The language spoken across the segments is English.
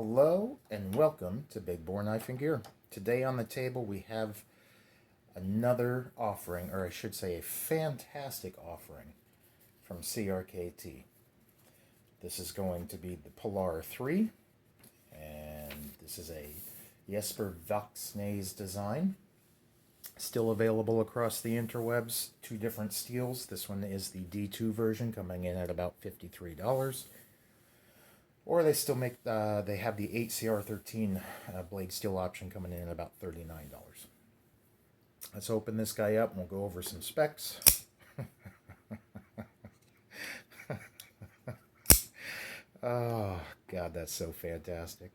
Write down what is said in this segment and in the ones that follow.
Hello and welcome to Big Bore Knife and Gear. Today on the table we have another offering, or I should say a fantastic offering from CRKT. This is going to be the Pilar Iii, and this is a Jesper Voxnaes design. Still available across the interwebs, two different steels. This one is the D2 version, coming in at about $53. Or they still make, they have the 8CR13 blade steel option coming in at about $39. Let's open this guy up and we'll go over some specs. Oh, God, that's so fantastic.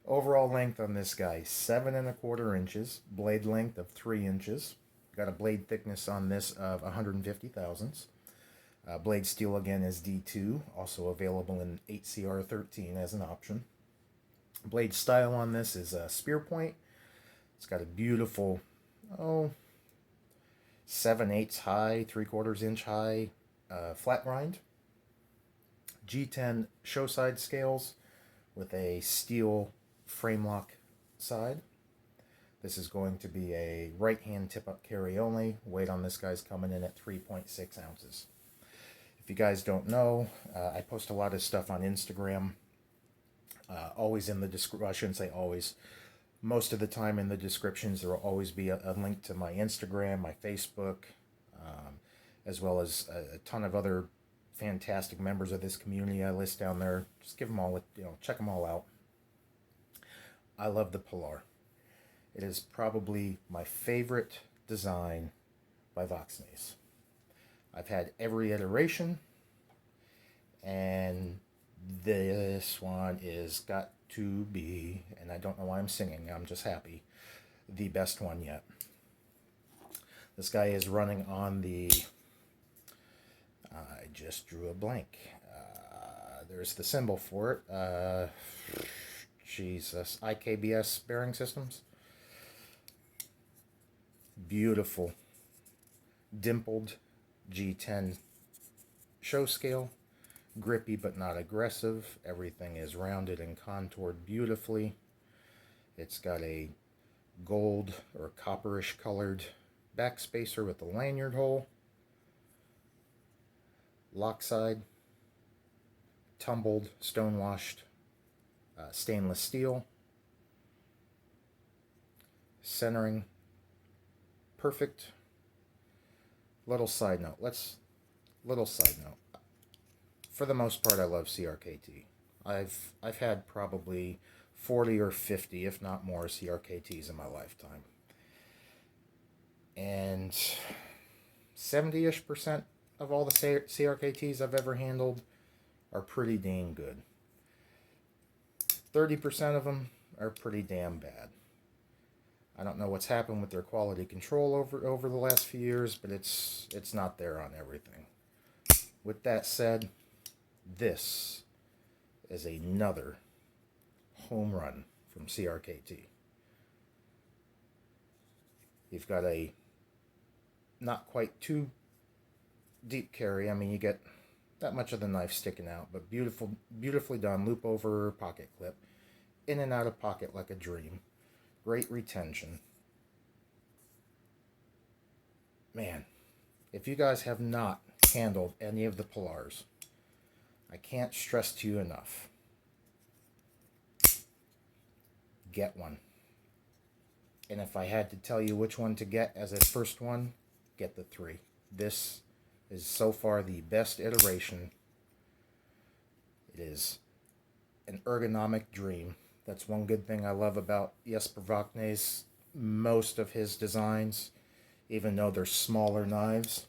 Overall length on this guy, 7 1/4 inches. Blade length of 3 inches. Got a blade thickness on this of 150 thousandths. Blade steel again is D2, also available in 8CR13 as an option. Blade style on this is a spear point. It's got a beautiful, 7/8 high, 3/4 inch high flat grind. G10 show side scales with a steel frame lock side. This is going to be a right hand tip up carry only. Weight on this guy's coming in at 3.6 ounces. If you guys don't know, I post a lot of stuff on Instagram. Always in the description, I shouldn't say always. Most of the time in the descriptions, there will always be a link to my Instagram, my Facebook, as well as a ton of other fantastic members of this community I list down there. Just give them all, check them all out. I love the Pilar. It is probably my favorite design by Voxnaes. I've had every iteration, and this one is got to be, and I don't know why I'm singing, I'm just happy, the best one yet. This guy is running on the, I just drew a blank. There's the symbol for it. Jesus, IKBS bearing systems. Beautiful, dimpled G10 show scale, grippy but not aggressive. Everything is rounded and contoured beautifully. It's got a gold or copperish colored back spacer with a lanyard hole, lock side, tumbled stone washed stainless steel, centering perfect. Little side note. For the most part, I love CRKT. I've had probably 40 or 50, if not more, CRKTs in my lifetime. And 70-ish% of all the CRKTs I've ever handled are pretty dang good. 30% of them are pretty damn bad. I don't know what's happened with their quality control over the last few years, but it's not there on everything. With that said, this is another home run from CRKT. You've got a not quite too deep carry. I mean, you get that much of the knife sticking out, but beautifully done loop over pocket clip, in and out of pocket like a dream. Great retention. Man, if you guys have not handled any of the Pilars, I can't stress to you enough. Get one. And if I had to tell you which one to get as a first one, get the 3. This is so far the best iteration. It is an ergonomic dream. That's one good thing I love about Jesper Voxnaes. Most of his designs, even though they're smaller knives,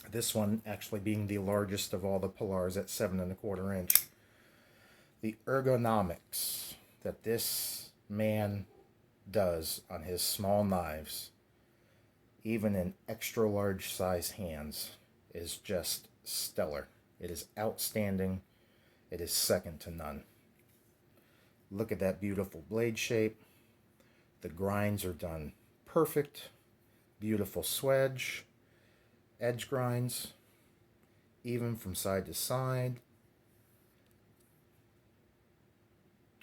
this one actually being the largest of all the Pilars at 7 1/4 inch. The ergonomics that this man does on his small knives, even in extra large size hands, is just stellar. It is outstanding. It is second to none. Look at that beautiful blade shape. The grinds are done perfect. Beautiful swedge. Edge grinds. Even from side to side.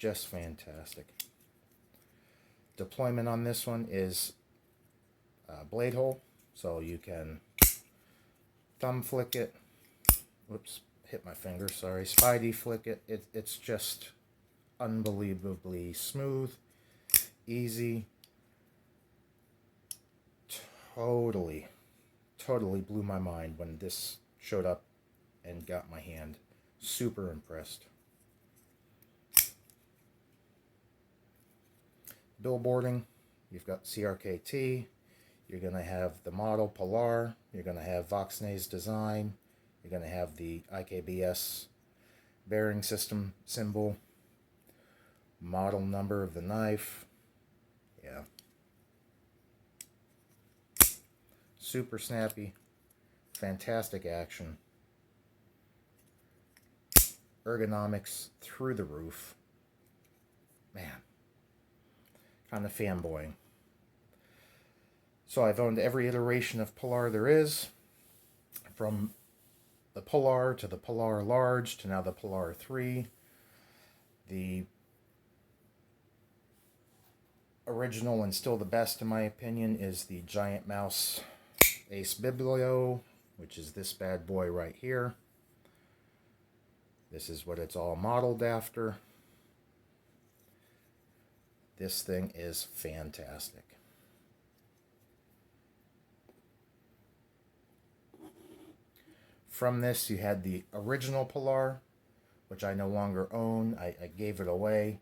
Just fantastic. Deployment on this one is blade hole, so you can thumb flick it. Whoops, hit my finger, sorry. Spidey flick it. It's just unbelievably smooth, easy. Totally blew my mind when this showed up and got my hand. Super impressed. Billboarding, you've got CRKT, you're going to have the model Pilar, you're going to have Voxnaes design, you're going to have the IKBS bearing system symbol, model number of the knife. Yeah. Super snappy, fantastic action, ergonomics through the roof. Man, kind of fanboying. So I've owned every iteration of Pilar there is, from the Pilar to the Pilar Large to now the Pilar Iii. The original and still the best in my opinion is the Giant Mouse Ace Biblio, which is this bad boy right here. This is what it's all modeled after. This thing is fantastic. From this, you had the original Pilar, which I no longer own. I gave it away.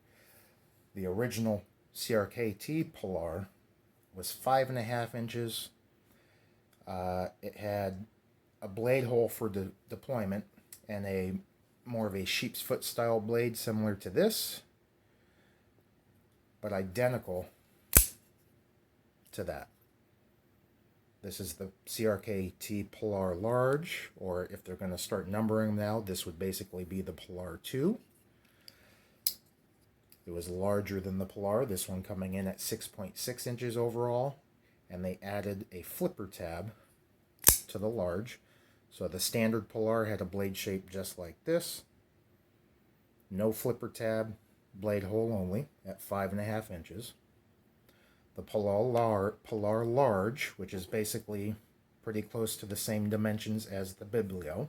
The original CRKT Pilar was 5.5 inches. It had a blade hole for deployment and a more of a sheep's foot style blade similar to this, but identical to that. This is the CRKT Pilar Large, or if they're going to start numbering now, this would basically be the Pilar II. It was larger than the Pilar, this one coming in at 6.6 inches overall, and they added a flipper tab to the Large. So the standard Pilar had a blade shape just like this. No flipper tab, blade hole only at 5.5 inches. The Pilar Large, which is basically pretty close to the same dimensions as the Biblio.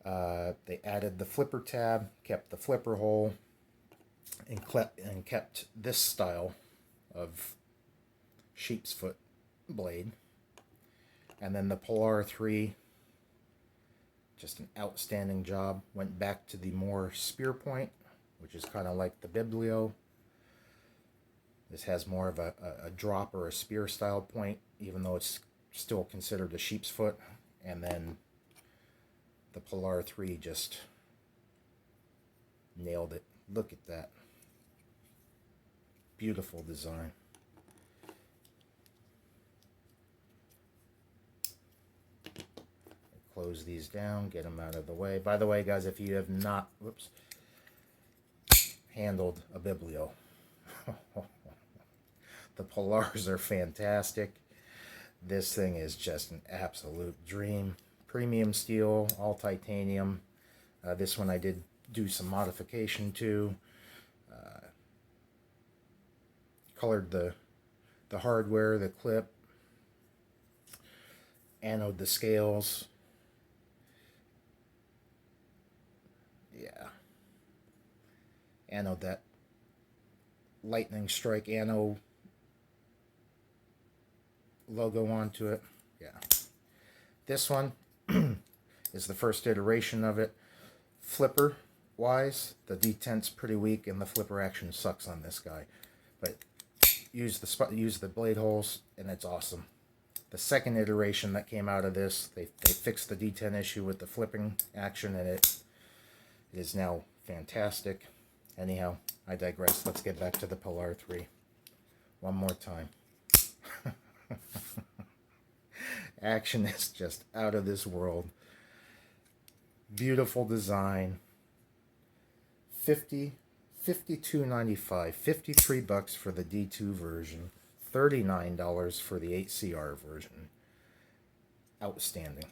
They added the flipper tab, kept the flipper hole, and kept this style of sheep's foot blade. And then the Pilar III, just an outstanding job. Went back to the more spear point, which is kind of like the Biblio. This has more of a drop or a spear style point, even though it's still considered a sheep's foot. And then the Pilar III just nailed it. Look at that. Beautiful design. Close these down, get them out of the way. By the way, guys, if you have not handled a Biblio, the Pilars are fantastic. This thing is just an absolute dream. Premium steel, all titanium. This one I did do some modification to. Colored the hardware, the clip, anode the scales. Yeah. Anode that lightning strike anode logo onto it. Yeah. This one is the first iteration of it. Flipper wise, the detent's pretty weak and the flipper action sucks on this guy. But use the blade holes and it's awesome. The second iteration that came out of this, they fixed the detent issue with the flipping action, and it is now fantastic. Anyhow, I digress. Let's get back to the Pilar III one more time. Action is just out of this world. Beautiful design. $52.95, $53 for the D2 version, $39 for the 8CR version. Outstanding.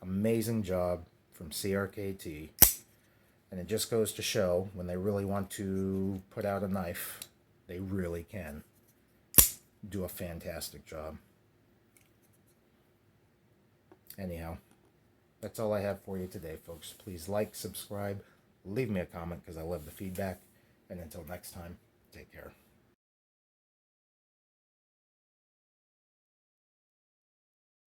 Amazing job from CRKT. And it just goes to show, when they really want to put out a knife, they really can do a fantastic job. Anyhow, that's all I have for you today, folks. Please like, subscribe, leave me a comment because I love the feedback. And until next time, take care.